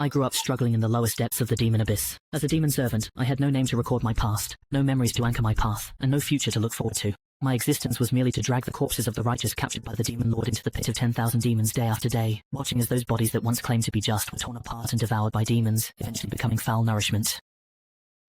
I grew up struggling in the lowest depths of the demon abyss. As a demon servant, I had no name to record my past, no memories to anchor my path, and no future to look forward to. My existence was merely to drag the corpses of the righteous captured by the demon lord into the pit of 10,000 demons day after day, watching as those bodies that once claimed to be just were torn apart and devoured by demons, eventually becoming foul nourishment.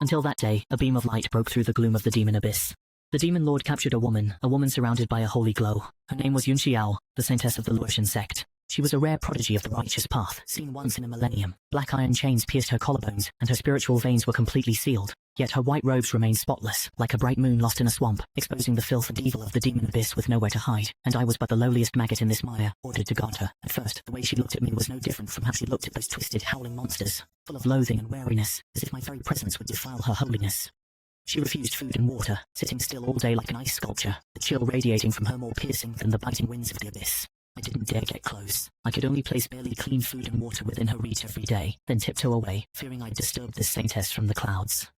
Until that day, a beam of light broke through the gloom of the demon abyss. The demon lord captured a woman surrounded by a holy glow. Her name was Yun Xiao, the saintess of the Luotian sect. She was a rare prodigy of the righteous path, seen once in a millennium. Black iron chains pierced her collarbones, and her spiritual veins were completely sealed. Yet her white robes remained spotless, like a bright moon lost in a swamp, exposing the filth and evil of the demon abyss with nowhere to hide. And I was but the lowliest maggot in this mire, ordered to guard her. At first, the way she looked at me was no different from how she looked at those twisted, howling monsters, full of loathing and wariness, as if my very presence would defile her holiness. She refused food and water, sitting still all day like an ice sculpture, the chill radiating from her more piercing than the biting winds of the abyss. I didn't dare get close. I could only place barely clean food and water within her reach every day, then tiptoe away, fearing I'd disturb this saintess from the clouds.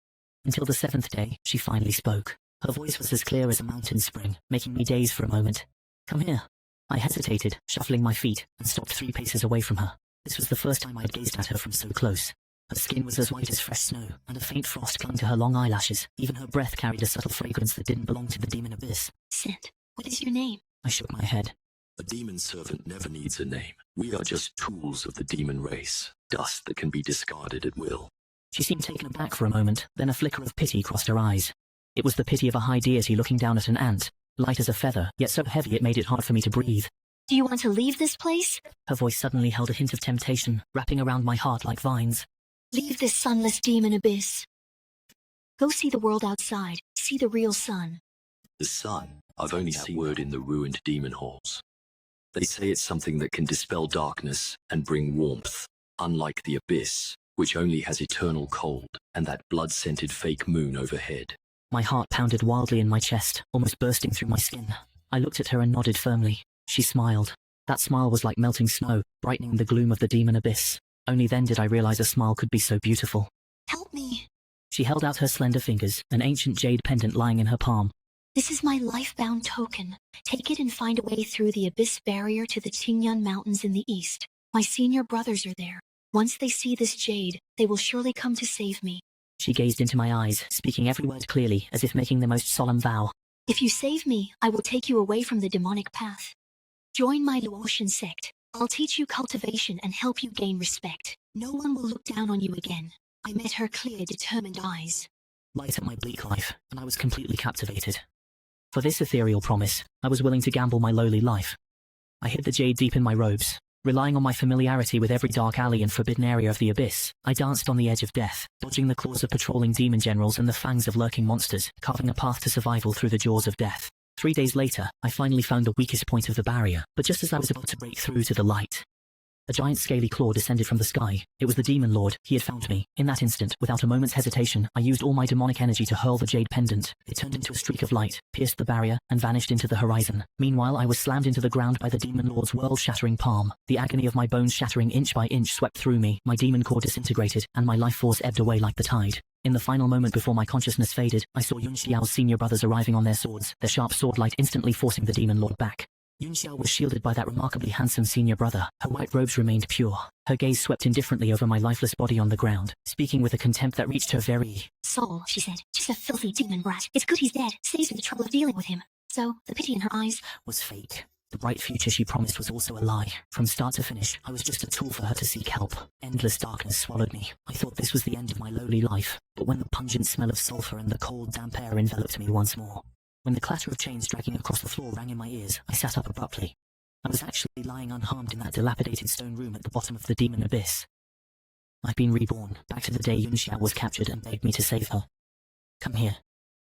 Until the 7th day, she finally spoke. Her voice was as clear as a mountain spring, making me daze for a moment. "Come here." I hesitated, shuffling my feet, and stopped 3 paces away from her. This was the first time I'd gazed at her from so close. Her skin was as white as fresh snow, and a faint frost clung to her long eyelashes. Even her breath carried a subtle fragrance that didn't belong to the demon abyss. "Scent, what is your name?" I shook my head. A demon servant never needs a name. We are just tools of the demon race, dust that can be discarded at will. She seemed taken aback for a moment, then a flicker of pity crossed her eyes. It was the pity of a high deity looking down at an ant, light as a feather, yet so heavy it made it hard for me to breathe. "Do you want to leave this place?" Her voice suddenly held a hint of temptation, wrapping around my heart like vines. "Leave this sunless demon abyss. Go see the world outside, see the real sun." The sun? I've only seen word in the ruined demon halls. They say it's something that can dispel darkness and bring warmth, unlike the abyss, which only has eternal cold and that blood-scented fake moon overhead. My heart pounded wildly in my chest, almost bursting through my skin. I looked at her and nodded firmly. She smiled. That smile was like melting snow, brightening the gloom of the demon abyss. Only then did I realize a smile could be so beautiful. "Help me." She held out her slender fingers, an ancient jade pendant lying in her palm. "This is my life-bound token. Take it and find a way through the abyss barrier to the Qingyun Mountains in the east. My senior brothers are there. Once they see this jade, they will surely come to save me." She gazed into my eyes, speaking every word clearly, as if making the most solemn vow. "If you save me, I will take you away from the demonic path. Join my Luotian sect. I'll teach you cultivation and help you gain respect. No one will look down on you again." I met her clear, determined eyes. Light at my bleak life, and I was completely captivated. For this ethereal promise, I was willing to gamble my lowly life. I hid the jade deep in my robes. Relying on my familiarity with every dark alley and forbidden area of the abyss, I danced on the edge of death, dodging the claws of patrolling demon generals and the fangs of lurking monsters, carving a path to survival through the jaws of death. 3 days later, I finally found the weakest point of the barrier, but just as I was about to break through to the light, a giant scaly claw descended from the sky. It was the demon lord. He had found me. In that instant, without a moment's hesitation, I used all my demonic energy to hurl the jade pendant. It turned into a streak of light, pierced the barrier, and vanished into the horizon. Meanwhile, I was slammed into the ground by the demon lord's world-shattering palm. The agony of my bones shattering inch by inch swept through me. My demon core disintegrated, and my life force ebbed away like the tide. In the final moment before my consciousness faded, I saw Yun Xiao's senior brothers arriving on their swords, their sharp sword light instantly forcing the demon lord back. Yun Xiao was shielded by that remarkably handsome senior brother. Her white robes remained pure. Her gaze swept indifferently over my lifeless body on the ground, speaking with a contempt that reached her very soul. She said, "Just a filthy demon brat. It's good he's dead. Saves me the trouble of dealing with him." So, the pity in her eyes was fake. The bright future she promised was also a lie. From start to finish, I was just a tool for her to seek help. Endless darkness swallowed me. I thought this was the end of my lowly life, but when the pungent smell of sulfur and the cold, damp air enveloped me once more, when the clatter of chains dragging across the floor rang in my ears, I sat up abruptly. I was actually lying unharmed in that dilapidated stone room at the bottom of the demon abyss. I'd been reborn, back to the day Yun Xiao was captured and begged me to save her. "Come here."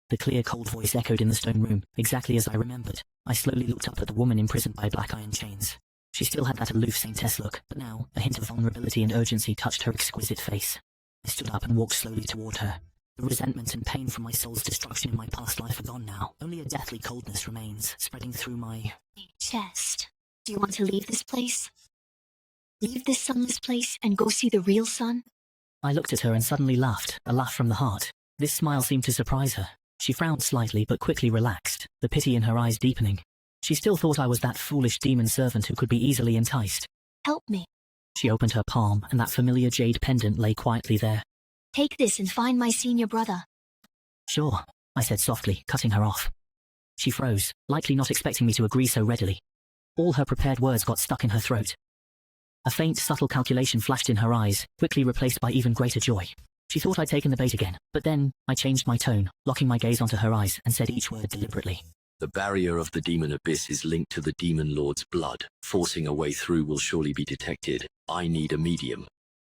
The clear, cold voice echoed in the stone room, exactly as I remembered. I slowly looked up at the woman imprisoned by black iron chains. She still had that aloof saintess look, but now, a hint of vulnerability and urgency touched her exquisite face. I stood up and walked slowly toward her. The resentment and pain from my soul's destruction in my past life are gone now. Only a deathly coldness remains, spreading through my chest. "Do you want to leave this place? Leave this sunless place and go see the real sun?" I looked at her and suddenly laughed, a laugh from the heart. This smile seemed to surprise her. She frowned slightly but quickly relaxed, the pity in her eyes deepening. She still thought I was that foolish demon servant who could be easily enticed. "Help me." She opened her palm, and that familiar jade pendant lay quietly there. Take this and find my senior brother. Sure, I said softly, cutting her off. She froze, likely not expecting me to agree so readily. All her prepared words got stuck in her throat. A faint, subtle calculation flashed in her eyes, quickly replaced by even greater joy. She thought I'd taken the bait again, but then, I changed my tone, locking my gaze onto her eyes, and said each word deliberately. The barrier of the demon abyss is linked to the demon lord's blood. Forcing a way through will surely be detected. I need a medium.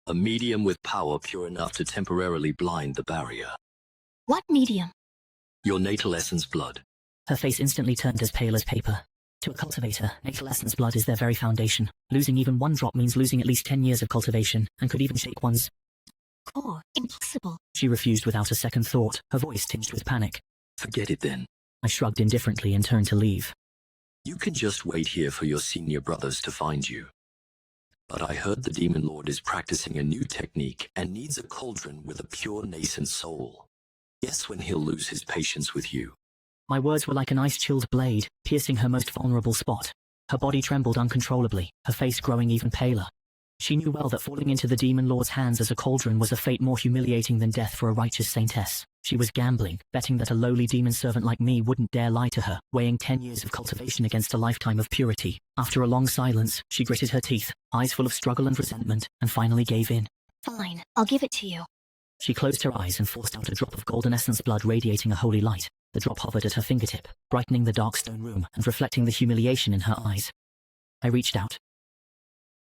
A medium with power pure enough to temporarily blind the barrier. What medium? Your natal essence blood. Her face instantly turned as pale as paper. To a cultivator, natal essence blood is their very foundation. Losing even one drop means losing at least 10 years of cultivation, and could even shake one's Core. Impossible. She refused without a second thought, her voice tinged with panic. Forget it then. I shrugged indifferently and turned to leave. You can just wait here for your senior brothers to find you. But I heard the demon lord is practicing a new technique and needs a cauldron with a pure nascent soul. Guess when he'll lose his patience with you. My words were like an ice-chilled blade, piercing her most vulnerable spot. Her body trembled uncontrollably, her face growing even paler. She knew well that falling into the demon lord's hands as a cauldron was a fate more humiliating than death for a righteous saintess. She was gambling, betting that a lowly demon servant like me wouldn't dare lie to her, weighing 10 years of cultivation against a lifetime of purity. After a long silence, she gritted her teeth, eyes full of struggle and resentment, and finally gave in. Fine, I'll give it to you. She closed her eyes and forced out a drop of golden essence blood radiating a holy light. The drop hovered at her fingertip, brightening the dark stone room and reflecting the humiliation in her eyes. I reached out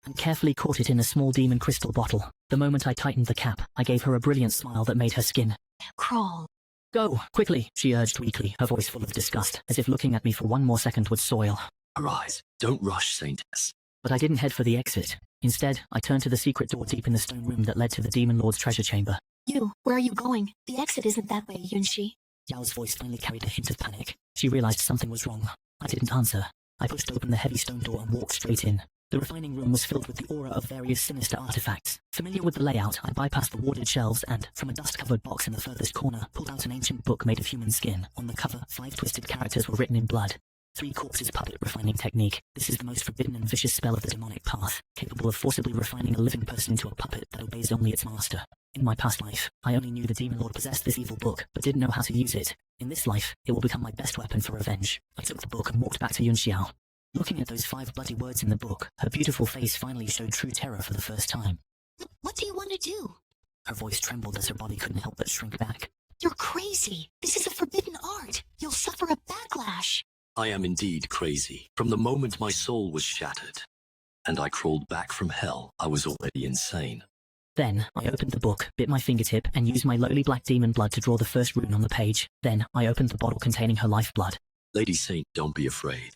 and carefully caught it in a small demon crystal bottle. The moment I tightened the cap, I gave her a brilliant smile that made her skin crawl. Go, quickly, she urged weakly, her voice full of disgust, as if looking at me for one more second would soil. Arise, don't rush, saintess. But I didn't head for the exit. Instead, I turned to the secret door deep in the stone room that led to the demon lord's treasure chamber. You, where are you going? The exit isn't that way, Yunshi. Yao's voice finally carried a hint of panic. She realized something was wrong. I didn't answer. I pushed open the heavy stone door and walked straight in. The refining room was filled with the aura of various sinister artifacts. Familiar with the layout, I bypassed the warded shelves and, from a dust-covered box in the furthest corner, pulled out an ancient book made of human skin. On the cover, 5 twisted characters were written in blood. 3 corpses puppet refining technique. This is the most forbidden and vicious spell of the demonic path, capable of forcibly refining a living person into a puppet that obeys only its master. In my past life, I only knew the demon lord possessed this evil book, but didn't know how to use it. In this life, it will become my best weapon for revenge. I took the book and walked back to Yunxiao. Looking at those 5 bloody words in the book, her beautiful face finally showed true terror for the first time. What do you want to do? Her voice trembled as her body couldn't help but shrink back. You're crazy. This is a forbidden art. You'll suffer a backlash. I am indeed crazy. From the moment my soul was shattered, and I crawled back from hell, I was already insane. Then, I opened the book, bit my fingertip, and used my lowly black demon blood to draw the first rune on the page. Then, I opened the bottle containing her lifeblood. Lady Saint, don't be afraid.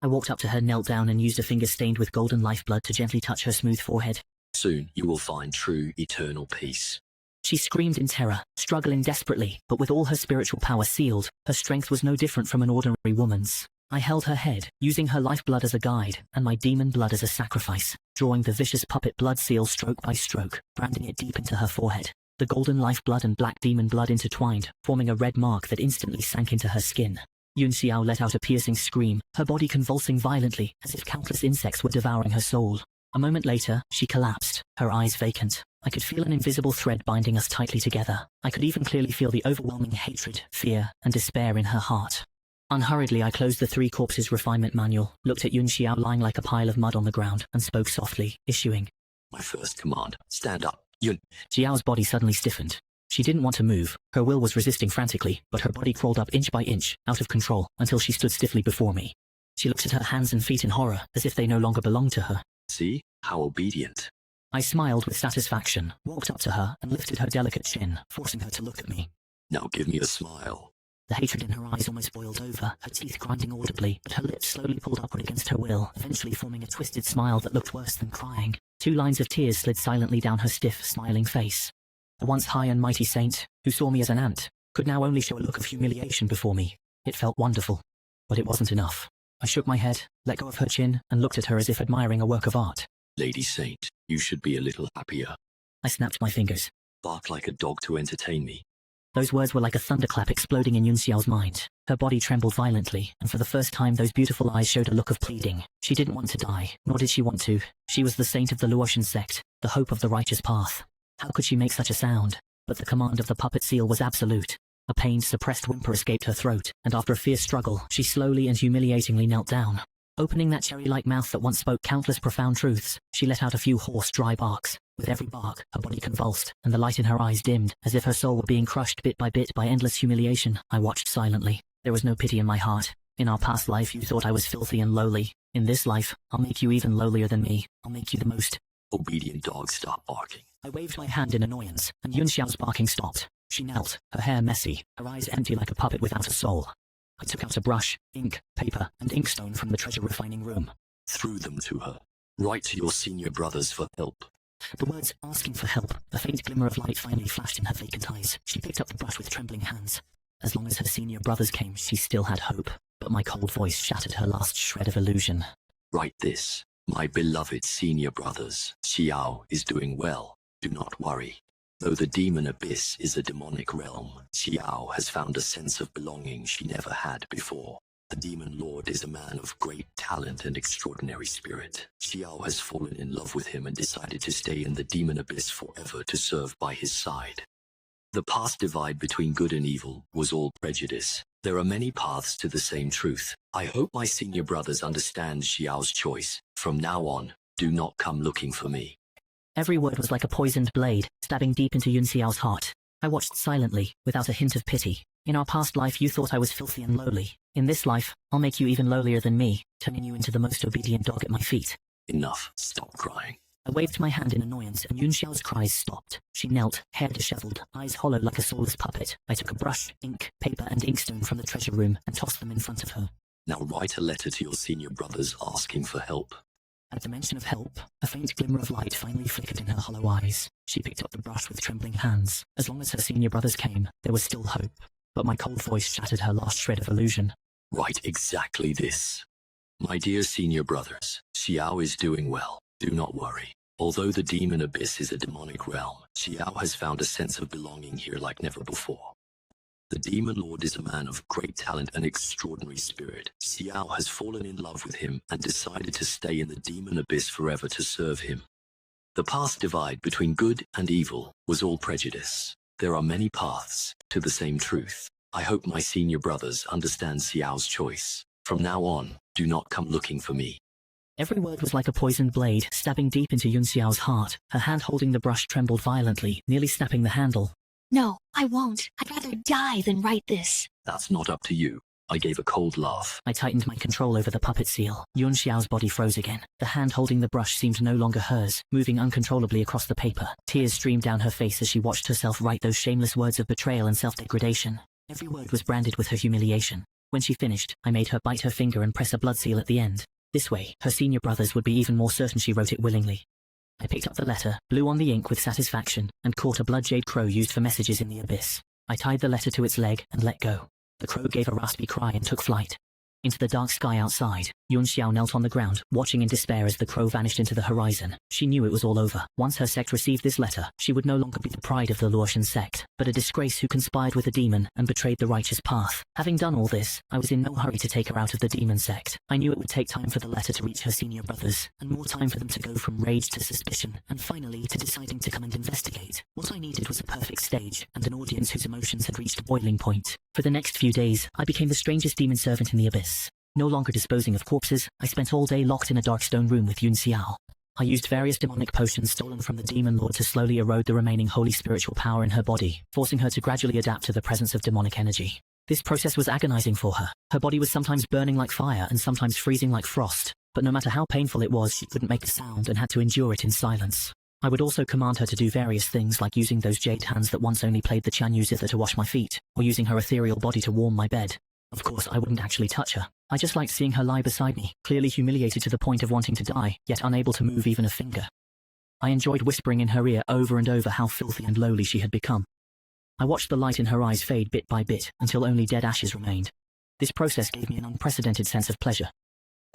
I walked up to her, knelt down, and used a finger stained with golden lifeblood to gently touch her smooth forehead. Soon, you will find true, eternal peace. She screamed in terror, struggling desperately, but with all her spiritual power sealed, her strength was no different from an ordinary woman's. I held her head, using her lifeblood as a guide, and my demon blood as a sacrifice, drawing the vicious puppet blood seal stroke by stroke, branding it deep into her forehead. The golden lifeblood and black demon blood intertwined, forming a red mark that instantly sank into her skin. Yun Xiao let out a piercing scream, her body convulsing violently, as if countless insects were devouring her soul. A moment later, she collapsed, her eyes vacant. I could feel an invisible thread binding us tightly together. I could even clearly feel the overwhelming hatred, fear, and despair in her heart. Unhurriedly, I closed the 3 corpses refinement manual, looked at Yun Xiao lying like a pile of mud on the ground, and spoke softly, issuing My first command, stand up, Yun. Xiao's body suddenly stiffened. She didn't want to move. Her will was resisting frantically, but her body crawled up inch by inch, out of control, until she stood stiffly before me. She looked at her hands and feet in horror, as if they no longer belonged to her. See? How obedient. I smiled with satisfaction, walked up to her, and lifted her delicate chin, forcing her to look at me. Now give me a smile. The hatred in her eyes almost boiled over, her teeth grinding audibly, but her lips slowly pulled upward against her will, eventually forming a twisted smile that looked worse than crying. 2 lines of tears slid silently down her stiff, smiling face. The once high and mighty saint, who saw me as an ant, could now only show a look of humiliation before me. It felt wonderful, but it wasn't enough. I shook my head, let go of her chin, and looked at her as if admiring a work of art. Lady Saint, you should be a little happier. I snapped my fingers. Bark like a dog to entertain me. Those words were like a thunderclap exploding in Yun Xiao's mind. Her body trembled violently, and for the first time those beautiful eyes showed a look of pleading. She didn't want to die, nor did she want to. She was the saint of the Luotian sect, the hope of the righteous path. How could she make such a sound? But the command of the puppet seal was absolute. A pained, suppressed whimper escaped her throat, and after a fierce struggle, she slowly and humiliatingly knelt down. Opening that cherry-like mouth that once spoke countless profound truths, she let out a few hoarse, dry barks. With every bark, her body convulsed, and the light in her eyes dimmed, as if her soul were being crushed bit by bit by endless humiliation. I watched silently. There was no pity in my heart. In our past life, you thought I was filthy and lowly. In this life, I'll make you even lowlier than me. I'll make you the most obedient dog. Stop barking. I waved my hand in annoyance, and Yun Xiao's barking stopped. She knelt, her hair messy, her eyes empty like a puppet without a soul. I took out a brush, ink, paper, and inkstone from the treasure refining room. Threw them to her. Write to your senior brothers for help. The words asking for help, a faint glimmer of light finally flashed in her vacant eyes. She picked up the brush with trembling hands. As long as her senior brothers came, she still had hope. But my cold voice shattered her last shred of illusion. Write this. My beloved senior brothers, Xiao is doing well. Do not worry. Though the demon abyss is a demonic realm, Xiao has found a sense of belonging she never had before. The demon lord is a man of great talent and extraordinary spirit. Xiao has fallen in love with him and decided to stay in the demon abyss forever to serve by his side. The past divide between good and evil was all prejudice. There are many paths to the same truth. I hope my senior brothers understand Xiao's choice. From now on, do not come looking for me. Every word was like a poisoned blade, stabbing deep into Yun Xiao's heart. I watched silently, without a hint of pity. In our past life, you thought I was filthy and lowly. In this life, I'll make you even lowlier than me, turning you into the most obedient dog at my feet. Enough. Stop crying. I waved my hand in annoyance, and Yun Xiao's cries stopped. She knelt, hair disheveled, eyes hollow like a soulless puppet. I took a brush, ink, paper, and inkstone from the treasure room and tossed them in front of her. Now write a letter to your senior brothers asking for help. At the mention of help, a faint glimmer of light finally flickered in her hollow eyes. She picked up the brush with trembling hands. As long as her senior brothers came, there was still hope. But my cold voice shattered her last shred of illusion. Write exactly this. My dear senior brothers, Xiao is doing well. Do not worry. Although the demon abyss is a demonic realm, Xiao has found a sense of belonging here like never before. The demon lord is a man of great talent and extraordinary spirit. Xiao has fallen in love with him and decided to stay in the demon abyss forever to serve him. The past divide between good and evil was all prejudice. There are many paths to the same truth. I hope my senior brothers understand Xiao's choice. From now on, do not come looking for me. Every word was like a poisoned blade, stabbing deep into Yun Xiao's heart. Her hand holding the brush trembled violently, nearly snapping the handle. No, I won't. I'd rather die than write this. That's not up to you. I gave a cold laugh. I tightened my control over the puppet seal. Yun Xiao's body froze again. The hand holding the brush seemed no longer hers, moving uncontrollably across the paper. Tears streamed down her face as she watched herself write those shameless words of betrayal and self-degradation. Every word was branded with her humiliation. When she finished, I made her bite her finger and press a blood seal at the end. This way, her senior brothers would be even more certain she wrote it willingly. I picked up the letter, blew on the ink with satisfaction, and caught a blood-jade crow used for messages in the abyss. I tied the letter to its leg and let go. The crow gave a raspy cry and took flight. Into the dark sky outside, Yun Xiao knelt on the ground, watching in despair as the crow vanished into the horizon. She knew it was all over. Once her sect received this letter, she would no longer be the pride of the Luotian sect, but a disgrace who conspired with a demon and betrayed the righteous path. Having done all this, I was in no hurry to take her out of the demon sect. I knew it would take time for the letter to reach her senior brothers, and more time for them to go from rage to suspicion, and finally to deciding to come and investigate. What I needed was a perfect stage, and an audience whose emotions had reached a boiling point. For the next few days, I became the strangest demon servant in the abyss. No longer disposing of corpses, I spent all day locked in a dark stone room with Yun Xiao. I used various demonic potions stolen from the demon lord to slowly erode the remaining holy spiritual power in her body, forcing her to gradually adapt to the presence of demonic energy. This process was agonizing for her. Her body was sometimes burning like fire and sometimes freezing like frost, but no matter how painful it was, she couldn't make a sound and had to endure it in silence. I would also command her to do various things like using those jade hands that once only played the Chanyu zither to wash my feet, or using her ethereal body to warm my bed. Of course, I wouldn't actually touch her. I just liked seeing her lie beside me, clearly humiliated to the point of wanting to die, yet unable to move even a finger. I enjoyed whispering in her ear over and over how filthy and lowly she had become. I watched the light in her eyes fade bit by bit, until only dead ashes remained. This process gave me an unprecedented sense of pleasure.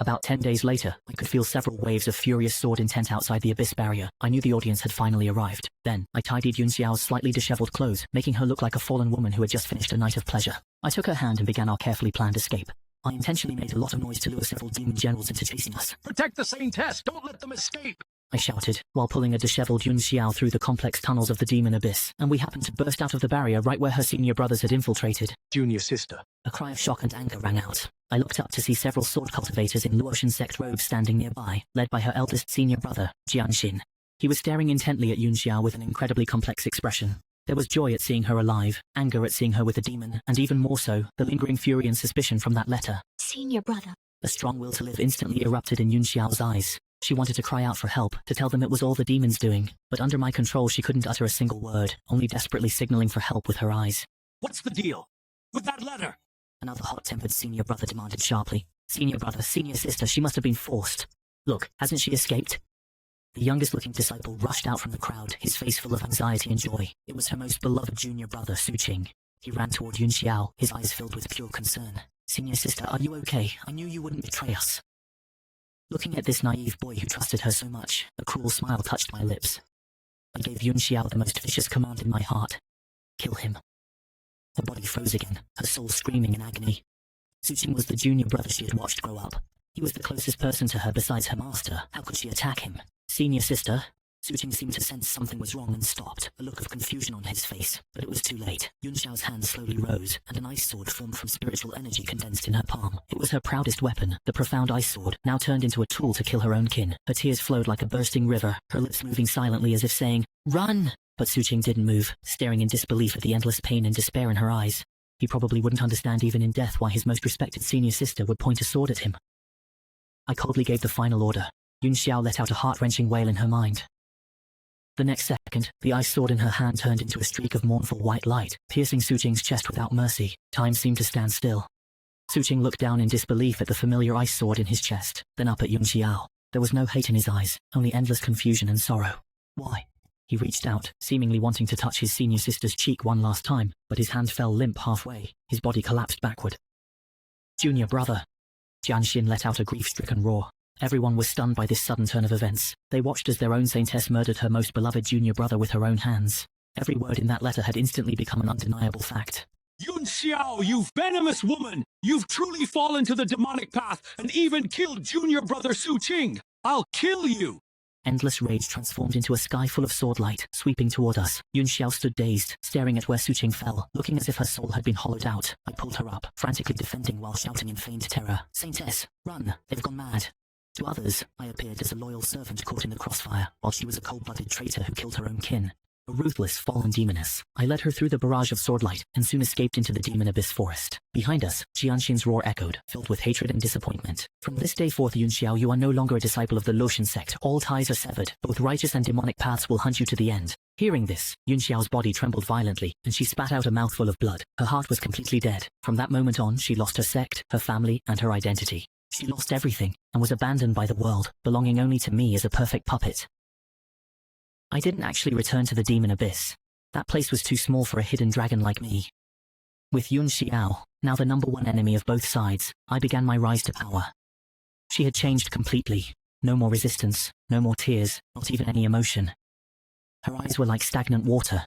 About 10 days later, I could feel several waves of furious sword intent outside the abyss barrier. I knew the audience had finally arrived. Then, I tidied Yun Xiao's slightly disheveled clothes, making her look like a fallen woman who had just finished a night of pleasure. I took her hand and began our carefully planned escape. I intentionally made a lot of noise to lure several demon generals into chasing us. Protect the Saintess! Don't let them escape! I shouted, while pulling a disheveled Yun Xiao through the complex tunnels of the demon abyss, and we happened to burst out of the barrier right where her senior brothers had infiltrated. Junior sister. A cry of shock and anger rang out. I looked up to see several sword cultivators in Luotian sect robes standing nearby, led by her eldest senior brother, Jianxin. He was staring intently at Yun Xiao with an incredibly complex expression. There was joy at seeing her alive, anger at seeing her with a demon, and even more so, the lingering fury and suspicion from that letter. Senior brother. A strong will to live instantly erupted in Yun Xiao's eyes. She wanted to cry out for help, to tell them it was all the demons doing, but under my control she couldn't utter a single word, only desperately signaling for help with her eyes. What's the deal? With that letter? Another hot-tempered senior brother demanded sharply. Senior brother, senior sister, she must have been forced. Look, hasn't she escaped? The youngest-looking disciple rushed out from the crowd, his face full of anxiety and joy. It was her most beloved junior brother, Su Qing. He ran toward Yun Xiao, his eyes filled with pure concern. Senior sister, are you okay? I knew you wouldn't betray us. Looking at this naive boy who trusted her so much, a cruel smile touched my lips. I gave Yun Xiao the most vicious command in my heart. Kill him. Her body froze again, her soul screaming in agony. Su Qing was the junior brother she had watched grow up. He was the closest person to her besides her master. How could she attack him? Senior sister. Su Qing seemed to sense something was wrong and stopped, a look of confusion on his face. But it was too late. Yun Xiao's hand slowly rose, and an ice sword formed from spiritual energy condensed in her palm. It was her proudest weapon, the profound ice sword, now turned into a tool to kill her own kin. Her tears flowed like a bursting river, her lips moving silently as if saying, "Run!" But Su Qing didn't move, staring in disbelief at the endless pain and despair in her eyes. He probably wouldn't understand even in death why his most respected senior sister would point a sword at him. I coldly gave the final order. Yun Xiao let out a heart-wrenching wail in her mind. The next second, the ice sword in her hand turned into a streak of mournful white light, piercing Su Qing's chest without mercy. Time seemed to stand still. Su Qing looked down in disbelief at the familiar ice sword in his chest, then up at Yun Xiao. There was no hate in his eyes, only endless confusion and sorrow. Why? He reached out, seemingly wanting to touch his senior sister's cheek one last time, but his hand fell limp halfway. His body collapsed backward. Junior brother. Jianxin let out a grief-stricken roar. Everyone was stunned by this sudden turn of events. They watched as their own saintess murdered her most beloved junior brother with her own hands. Every word in that letter had instantly become an undeniable fact. Yun Xiao, you venomous woman! You've truly fallen to the demonic path and even killed junior brother Su Qing! I'll kill you! Endless rage transformed into a sky full of sword light, sweeping toward us. Yun Xiao stood dazed, staring at where Su Qing fell, looking as if her soul had been hollowed out. I pulled her up, frantically defending while shouting in feigned terror. Saintess, run! They've gone mad! To others, I appeared as a loyal servant caught in the crossfire, while she was a cold-blooded traitor who killed her own kin. A ruthless, fallen demoness. I led her through the barrage of swordlight, and soon escaped into the demon abyss forest. Behind us, Jianxin's roar echoed, filled with hatred and disappointment. From this day forth, Yun Xiao, you are no longer a disciple of the Luotian sect. All ties are severed. Both righteous and demonic paths will hunt you to the end. Hearing this, Yun Xiao's body trembled violently, and she spat out a mouthful of blood. Her heart was completely dead. From that moment on, she lost her sect, her family, and her identity. She lost everything, and was abandoned by the world, belonging only to me as a perfect puppet. I didn't actually return to the demon abyss. That place was too small for a hidden dragon like me. With Yun Xiao, now the #1 enemy of both sides, I began my rise to power. She had changed completely. No more resistance, no more tears, not even any emotion. Her eyes were like stagnant water.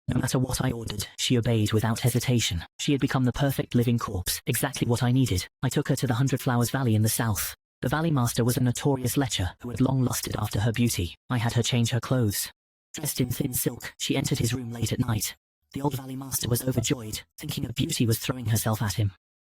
No matter what I ordered, she obeyed without hesitation. She had become the perfect living corpse, exactly what I needed. I took her to the 100 Flowers Valley in the south. The Valley Master was a notorious lecher who had long lusted after her beauty. I had her change her clothes. Dressed in thin silk, she entered his room late at night. The old Valley Master was overjoyed, thinking of beauty was throwing herself at him.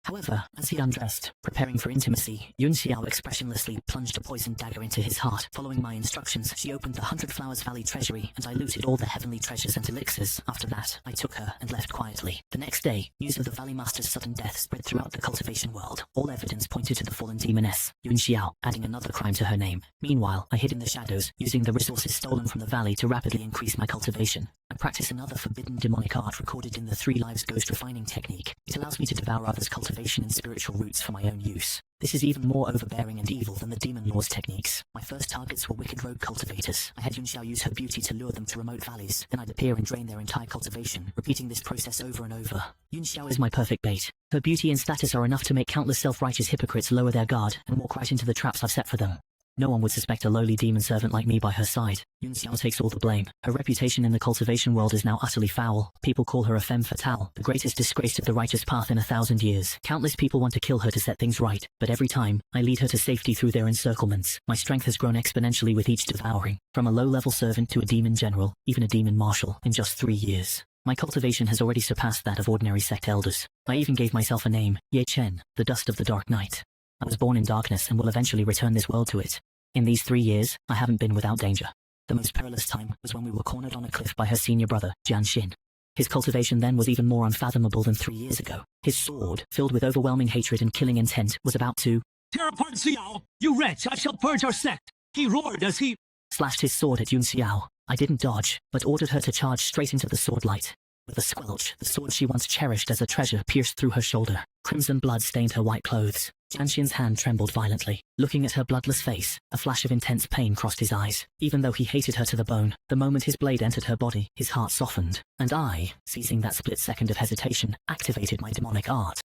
However, as he undressed, preparing for intimacy, Yun Xiao expressionlessly plunged a poisoned dagger into his heart. Following my instructions, she opened the 100 Flowers Valley treasury, and I looted all the heavenly treasures and elixirs. After that, I took her and left quietly. The next day, news of the Valley Master's sudden death spread throughout the cultivation world. All evidence pointed to the fallen demoness, Yun Xiao, adding another crime to her name. Meanwhile, I hid in the shadows, using the resources stolen from the valley to rapidly increase my cultivation. I practice another forbidden demonic art recorded in the 3 Lives Ghost Refining technique. It allows me to devour others' cultivation and spiritual roots for my own use. This is even more overbearing and evil than the Demon Lord's techniques. My first targets were wicked rogue cultivators. I had Yun Xiao use her beauty to lure them to remote valleys. Then I'd appear and drain their entire cultivation, repeating this process over and over. Yun Xiao is my perfect bait. Her beauty and status are enough to make countless self-righteous hypocrites lower their guard and walk right into the traps I've set for them. No one would suspect a lowly demon servant like me by her side. Yun Xiao takes all the blame. Her reputation in the cultivation world is now utterly foul. People call her a femme fatale, the greatest disgrace to the righteous path in 1,000 years. Countless people want to kill her to set things right, but every time, I lead her to safety through their encirclements. My strength has grown exponentially with each devouring, from a low-level servant to a demon general, even a demon marshal, in just 3 years. My cultivation has already surpassed that of ordinary sect elders. I even gave myself a name, Ye Chen, the dust of the dark night. I was born in darkness and will eventually return this world to it. In these 3 years, I haven't been without danger. The most perilous time was when we were cornered on a cliff by her senior brother, Jian Xin. His cultivation then was even more unfathomable than 3 years ago. His sword, filled with overwhelming hatred and killing intent, was about to Tear apart Xiao! You wretch! I shall purge our sect! He roared as he slashed his sword at Yun Xiao. I didn't dodge, but ordered her to charge straight into the sword light. With a squelch, the sword she once cherished as a treasure pierced through her shoulder. Crimson blood stained her white clothes. Jian Xin's hand trembled violently. Looking at her bloodless face, a flash of intense pain crossed his eyes. Even though he hated her to the bone, the moment his blade entered her body, his heart softened. And I, seizing that split second of hesitation, activated my demonic art.